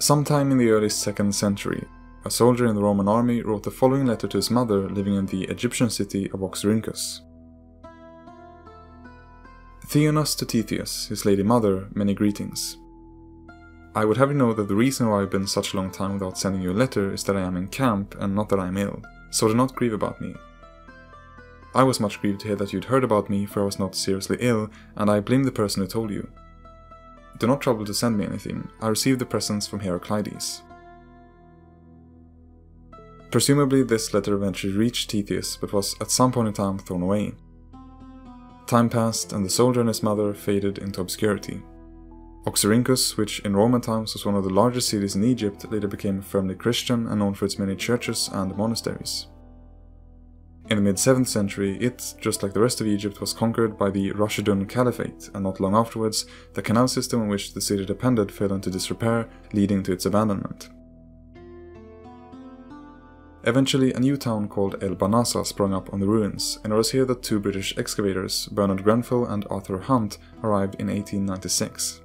Sometime in the early 2nd century, a soldier in the Roman army wrote the following letter to his mother living in the Egyptian city of Oxyrhynchus. Theonos to Tethys, his lady mother, many greetings. I would have you know that the reason why I've been such a long time without sending you a letter is that I am in camp and not that I am ill, so do not grieve about me. I was much grieved to hear that you'd heard about me, for I was not seriously ill, and I blame the person who told you. Do not trouble to send me anything, I received the presents from Heraclides. Presumably this letter eventually reached Tethys, but was at some point in time thrown away. Time passed, and the soldier and his mother faded into obscurity. Oxyrhynchus, which in Roman times was one of the largest cities in Egypt, later became firmly Christian and known for its many churches and monasteries. In the mid-7th century, it, just like the rest of Egypt, was conquered by the Rashidun Caliphate, and not long afterwards, the canal system on which the city depended fell into disrepair, leading to its abandonment. Eventually, a new town called El Banasa sprung up on the ruins, and it was here that two British excavators, Bernard Grenfell and Arthur Hunt, arrived in 1896.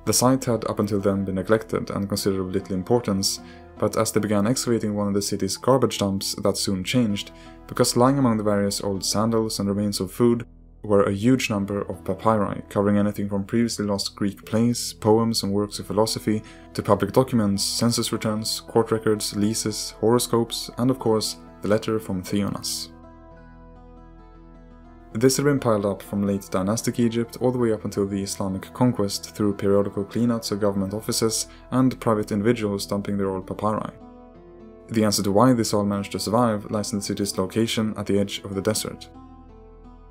The site had up until then been neglected and considered of little importance, but as they began excavating one of the city's garbage dumps, that soon changed, because lying among the various old sandals and remains of food were a huge number of papyri, covering anything from previously lost Greek plays, poems and works of philosophy, to public documents, census returns, court records, leases, horoscopes, and of course, the letter from Theonos. This had been piled up from late dynastic Egypt all the way up until the Islamic conquest through periodical cleanouts of government offices and private individuals dumping their old papyri. The answer to why this all managed to survive lies in the city's location at the edge of the desert.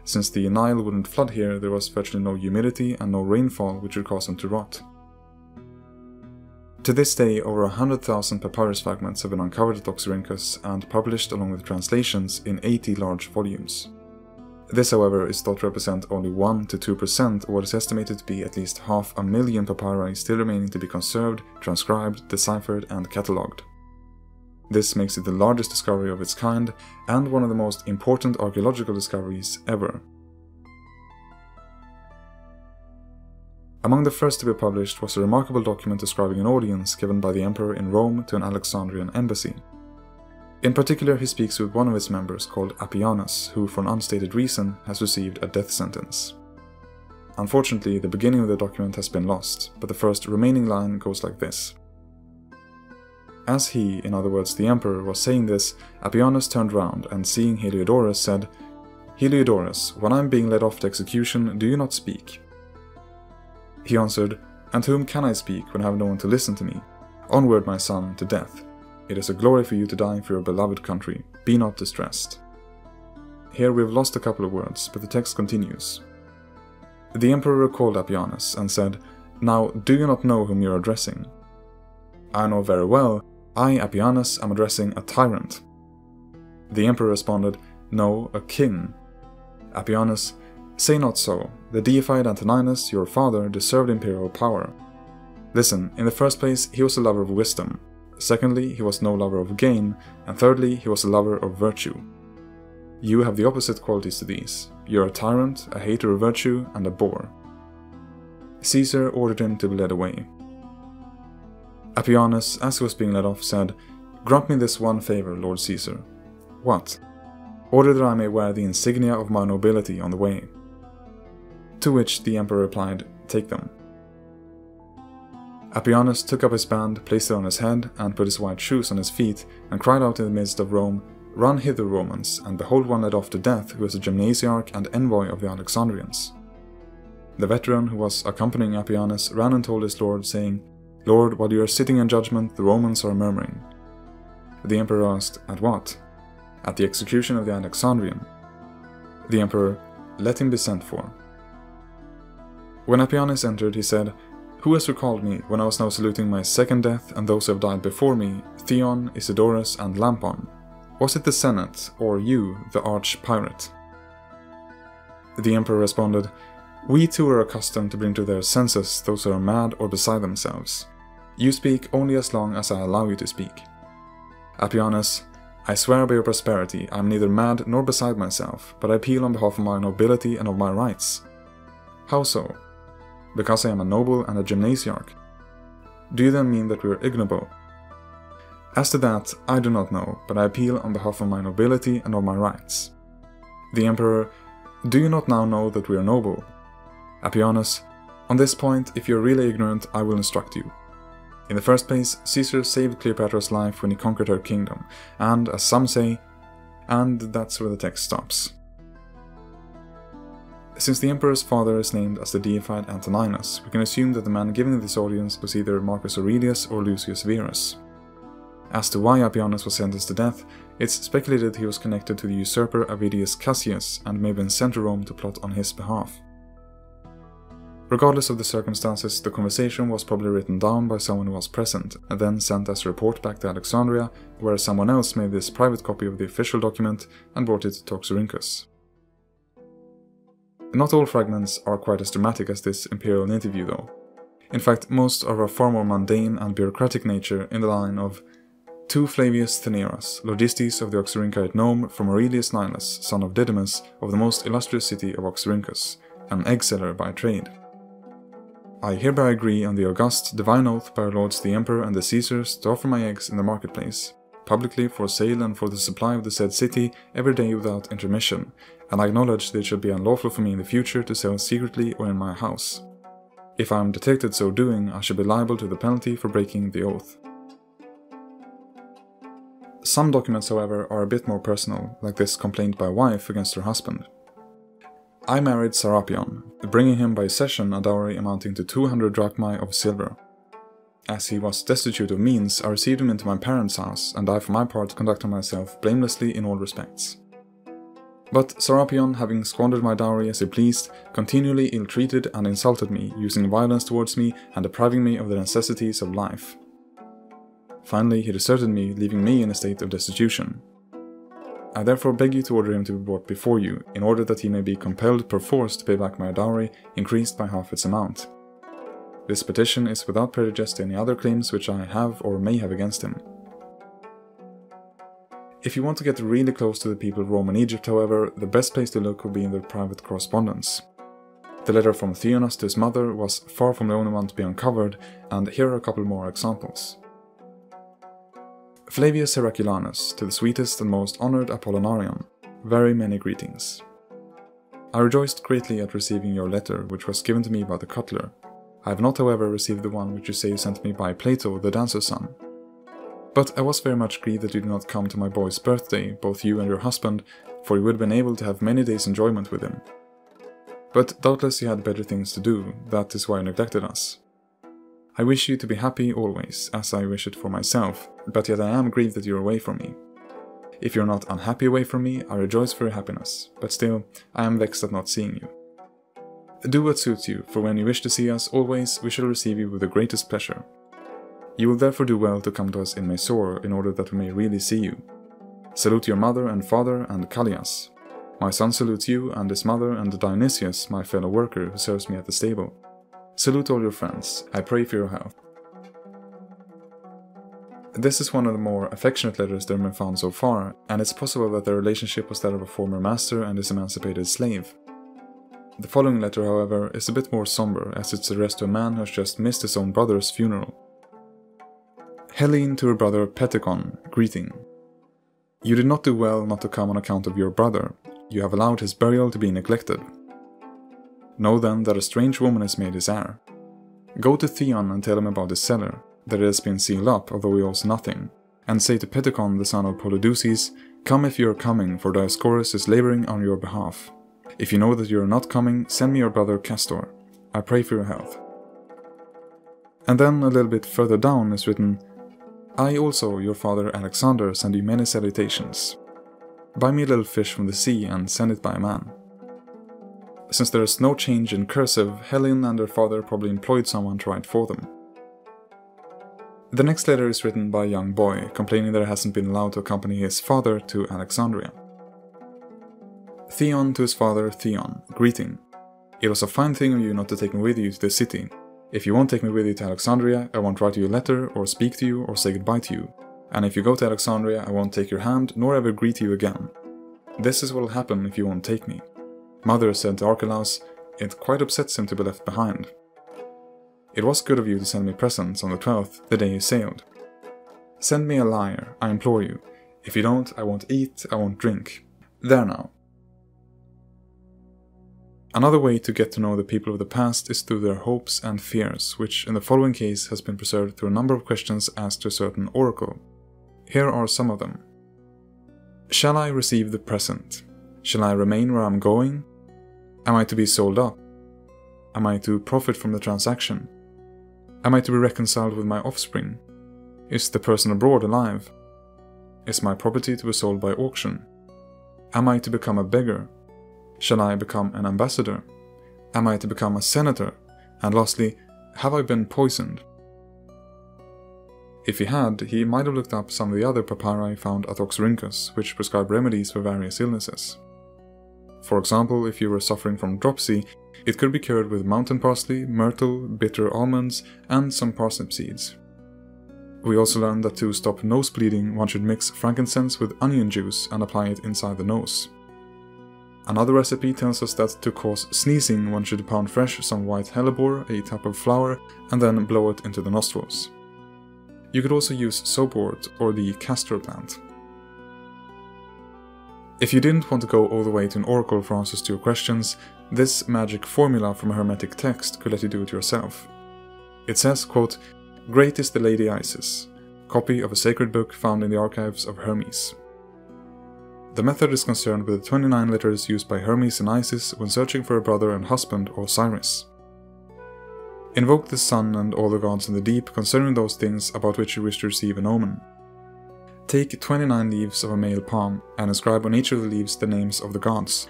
Since the Nile wouldn't flood here, there was virtually no humidity and no rainfall which would cause them to rot. To this day, over 100,000 papyrus fragments have been uncovered at Oxyrhynchus and published along with translations in 80 large volumes. This, however, is thought to represent only 1 to 2% of what is estimated to be at least 500,000 papyri still remaining to be conserved, transcribed, deciphered, and catalogued. This makes it the largest discovery of its kind, and one of the most important archaeological discoveries ever. Among the first to be published was a remarkable document describing an audience given by the emperor in Rome to an Alexandrian embassy. In particular, he speaks with one of its members called Appianus, who for an unstated reason has received a death sentence. Unfortunately, the beginning of the document has been lost, but the first remaining line goes like this. As he, in other words the emperor, was saying this, Appianus turned round and seeing Heliodorus said, "Heliodorus, when I am being led off to execution, do you not speak?" He answered, "And to whom can I speak when I have no one to listen to me? Onward, my son, to death. It is a glory for you to die for your beloved country. Be not distressed." Here we have lost a couple of words, but the text continues. The emperor recalled Appianus and said, "Now, do you not know whom you are addressing?" "I know very well. I, Appianus, am addressing a tyrant." The emperor responded, "No, a king." Appianus, "Say not so. The deified Antoninus, your father, deserved imperial power. Listen, in the first place, he was a lover of wisdom. Secondly, he was no lover of gain, and thirdly, he was a lover of virtue. You have the opposite qualities to these. You are a tyrant, a hater of virtue, and a bore." Caesar ordered him to be led away. Appianus, as he was being led off, said, "Grant me this one favor, Lord Caesar." "What?" "Order that I may wear the insignia of my nobility on the way." To which the emperor replied, "Take them." Appianus took up his band, placed it on his head, and put his white shoes on his feet, and cried out in the midst of Rome, "Run hither, Romans, and behold one led off to death who was a gymnasiarch and envoy of the Alexandrians." The veteran who was accompanying Appianus ran and told his lord, saying, "Lord, while you are sitting in judgment, the Romans are murmuring." The emperor asked, "At what?" "At the execution of the Alexandrian." The emperor, "Let him be sent for." When Appianus entered, he said, "Who has recalled me when I was now saluting my second death and those who have died before me, Theon, Isidorus, and Lampon? Was it the Senate, or you, the arch-pirate?" The emperor responded, "We too are accustomed to bring to their census those who are mad or beside themselves. You speak only as long as I allow you to speak." Appianus, "I swear by your prosperity, I am neither mad nor beside myself, but I appeal on behalf of my nobility and of my rights." "How so?" "Because I am a noble and a gymnasiarch." Do you then mean that we are ignoble? As to that, I do not know, but I appeal on behalf of my nobility and of my rights. The Emperor, do you not now know that we are noble? Appianus, on this point, if you are really ignorant, I will instruct you. In the first place, Caesar saved Cleopatra's life when he conquered her kingdom, and, as some say, and that's where the text stops. Since the Emperor's father is named as the deified Antoninus, we can assume that the man giving this audience was either Marcus Aurelius or Lucius Verus. As to why Appianus was sentenced to death, it's speculated he was connected to the usurper Avidius Cassius and may have been sent to Rome to plot on his behalf. Regardless of the circumstances, the conversation was probably written down by someone who was present, and then sent as a report back to Alexandria, where someone else made this private copy of the official document and brought it to Oxyrhynchus. Not all fragments are quite as dramatic as this imperial interview though. In fact, most are of a far more mundane and bureaucratic nature in the line of To Flavius Theneras, Logistes of the Oxyrhynchite nome from Aurelius Nilus, son of Didymus, of the most illustrious city of Oxyrhynchus, an egg seller by trade. I hereby agree on the august divine oath by our lords the Emperor and the Caesars to offer my eggs in the marketplace, publicly for sale and for the supply of the said city every day without intermission, and I acknowledge that it shall be unlawful for me in the future to sell secretly or in my house. If I am detected so doing, I shall be liable to the penalty for breaking the oath. Some documents, however, are a bit more personal, like this complaint by a wife against her husband. I married Serapion, bringing him by cession a dowry amounting to 200 drachmae of silver. As he was destitute of means, I received him into my parents' house, and I for my part conducted myself blamelessly in all respects. But Serapion, having squandered my dowry as he pleased, continually ill-treated and insulted me, using violence towards me and depriving me of the necessities of life. Finally, he deserted me, leaving me in a state of destitution. I therefore beg you to order him to be brought before you, in order that he may be compelled perforce to pay back my dowry, increased by half its amount. This petition is without prejudice to any other claims which I have or may have against him. If you want to get really close to the people of Rome and Egypt, however, the best place to look would be in their private correspondence. The letter from Theonas to his mother was far from the only one to be uncovered, and here are a couple more examples. Flavius Heraculanus, to the sweetest and most honoured Apollinarian, very many greetings. I rejoiced greatly at receiving your letter, which was given to me by the cutler. I have not, however, received the one which you say you sent me by Plato, the dancer's son. But I was very much grieved that you did not come to my boy's birthday, both you and your husband, for you would have been able to have many days' enjoyment with him. But doubtless you had better things to do, that is why you neglected us. I wish you to be happy always, as I wish it for myself, but yet I am grieved that you are away from me. If you are not unhappy away from me, I rejoice for your happiness, but still, I am vexed at not seeing you. Do what suits you, for when you wish to see us, always we shall receive you with the greatest pleasure. You will therefore do well to come to us in Mysore, in order that we may really see you. Salute your mother and father and Callias. My son salutes you and his mother and Dionysius, my fellow worker who serves me at the stable. Salute all your friends, I pray for your health. This is one of the more affectionate letters that have been found so far, and it's possible that their relationship was that of a former master and his emancipated slave. The following letter, however, is a bit more somber, as it's addressed to a man who has just missed his own brother's funeral. Hellene to her brother Peticon, greeting. You did not do well not to come on account of your brother. You have allowed his burial to be neglected. Know then that a strange woman is made his heir. Go to Theon and tell him about his cellar, that it has been sealed up, although he owes nothing, and say to Peticon the son of Polydeuces, come if you are coming, for Dioscorus is labouring on your behalf. If you know that you are not coming, send me your brother Castor. I pray for your health. And then a little bit further down is written, I also, your father Alexander, send you many salutations. Buy me a little fish from the sea and send it by a man. Since there is no change in cursive, Helen and her father probably employed someone to write for them. The next letter is written by a young boy, complaining that he hasn't been allowed to accompany his father to Alexandria. Theon to his father Theon, greeting. It was a fine thing of you not to take me with you to the city. If you won't take me with you to Alexandria, I won't write you a letter, or speak to you, or say goodbye to you. And if you go to Alexandria, I won't take your hand, nor ever greet you again. This is what will happen if you won't take me. Mother said to Archelaus, it quite upsets him to be left behind. It was good of you to send me presents on the 12th, the day you sailed. Send me a lyre, I implore you. If you don't, I won't eat, I won't drink. There now. Another way to get to know the people of the past is through their hopes and fears, which in the following case has been preserved through a number of questions asked to a certain oracle. Here are some of them. Shall I receive the present? Shall I remain where I'm going? Am I to be sold up? Am I to profit from the transaction? Am I to be reconciled with my offspring? Is the person abroad alive? Is my property to be sold by auction? Am I to become a beggar? Shall I become an ambassador? Am I to become a senator? And lastly, have I been poisoned? If he had, he might have looked up some of the other papyri found at Oxyrhynchus, which prescribe remedies for various illnesses. For example, if you were suffering from dropsy, it could be cured with mountain parsley, myrtle, bitter almonds, and some parsnip seeds. We also learned that to stop nose bleeding, one should mix frankincense with onion juice and apply it inside the nose. Another recipe tells us that to cause sneezing, one should pound fresh some white hellebore, a type of flour, and then blow it into the nostrils. You could also use soapwort or the castor plant. If you didn't want to go all the way to an oracle for answers to your questions, this magic formula from a hermetic text could let you do it yourself. It says, quote, "Great is the Lady Isis," copy of a sacred book found in the archives of Hermes. The method is concerned with the 29 letters used by Hermes and Isis when searching for a brother and husband, Osiris. Invoke the sun and all the gods in the deep concerning those things about which you wish to receive an omen. Take 29 leaves of a male palm and inscribe on each of the leaves the names of the gods.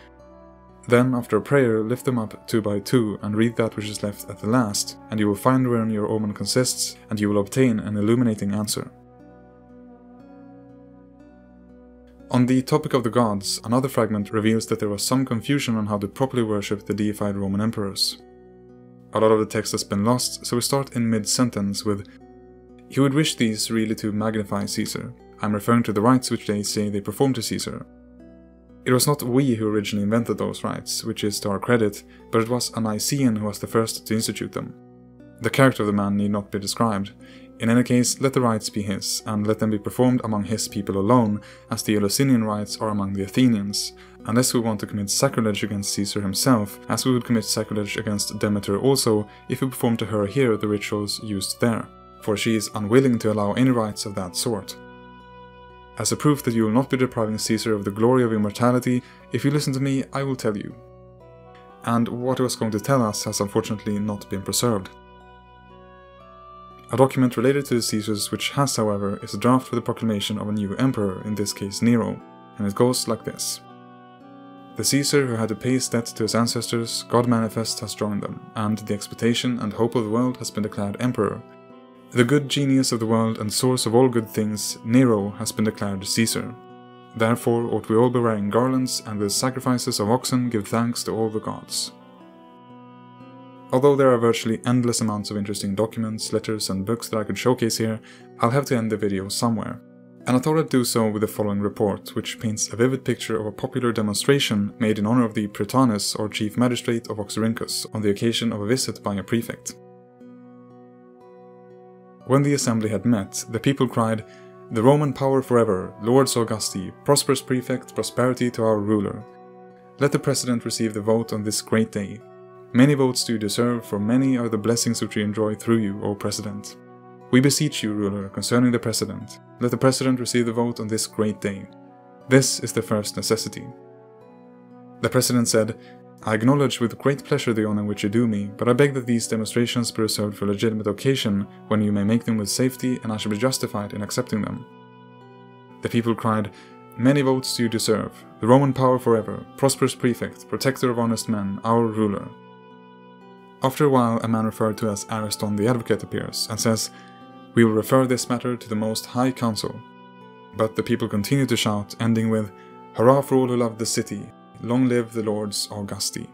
Then, after a prayer, lift them up 2 by 2 and read that which is left at the last, and you will find wherein your omen consists, and you will obtain an illuminating answer. On the topic of the gods, another fragment reveals that there was some confusion on how to properly worship the deified Roman emperors. A lot of the text has been lost, so we start in mid-sentence with, "He would wish these really to magnify Caesar. I'm referring to the rites which they say they perform to Caesar. It was not we who originally invented those rites, which is to our credit, but it was a Nicaean who was the first to institute them. The character of the man need not be described. In any case, let the rites be his, and let them be performed among his people alone, as the Eleusinian rites are among the Athenians, unless we want to commit sacrilege against Caesar himself, as we would commit sacrilege against Demeter also, if we perform to her here the rituals used there, for she is unwilling to allow any rites of that sort. As a proof that you will not be depriving Caesar of the glory of immortality, if you listen to me, I will tell you." And what he was going to tell us has unfortunately not been preserved. A document related to the Caesars which has, however, is a draft for the proclamation of a new emperor, in this case Nero, and it goes like this. "The Caesar who had to pay his debt to his ancestors, God manifest has joined them, and the expectation and hope of the world has been declared emperor. The good genius of the world and source of all good things, Nero, has been declared Caesar. Therefore ought we all be wearing garlands, and with sacrifices of oxen give thanks to all the gods." Although there are virtually endless amounts of interesting documents, letters and books that I could showcase here, I'll have to end the video somewhere. And I thought I'd do so with the following report, which paints a vivid picture of a popular demonstration made in honor of the Prytanis, or chief magistrate of Oxyrhynchus, on the occasion of a visit by a prefect. When the assembly had met, the people cried, "The Roman power forever, Lords Augusti, prosperous prefect, prosperity to our ruler. Let the president receive the vote on this great day. Many votes do you deserve, for many are the blessings which we enjoy through you, O president. We beseech you, ruler, concerning the president. Let the president receive the vote on this great day. This is the first necessity." The president said, "I acknowledge with great pleasure the honor which you do me, but I beg that these demonstrations be reserved for a legitimate occasion, when you may make them with safety, and I shall be justified in accepting them." The people cried, "Many votes do you deserve, the Roman power forever, prosperous prefect, protector of honest men, our ruler." After a while, a man referred to as Ariston the Advocate appears, and says, "We will refer this matter to the Most High Council." But the people continue to shout, ending with, "Hurrah for all who love the city! Long live the Lords Augusti."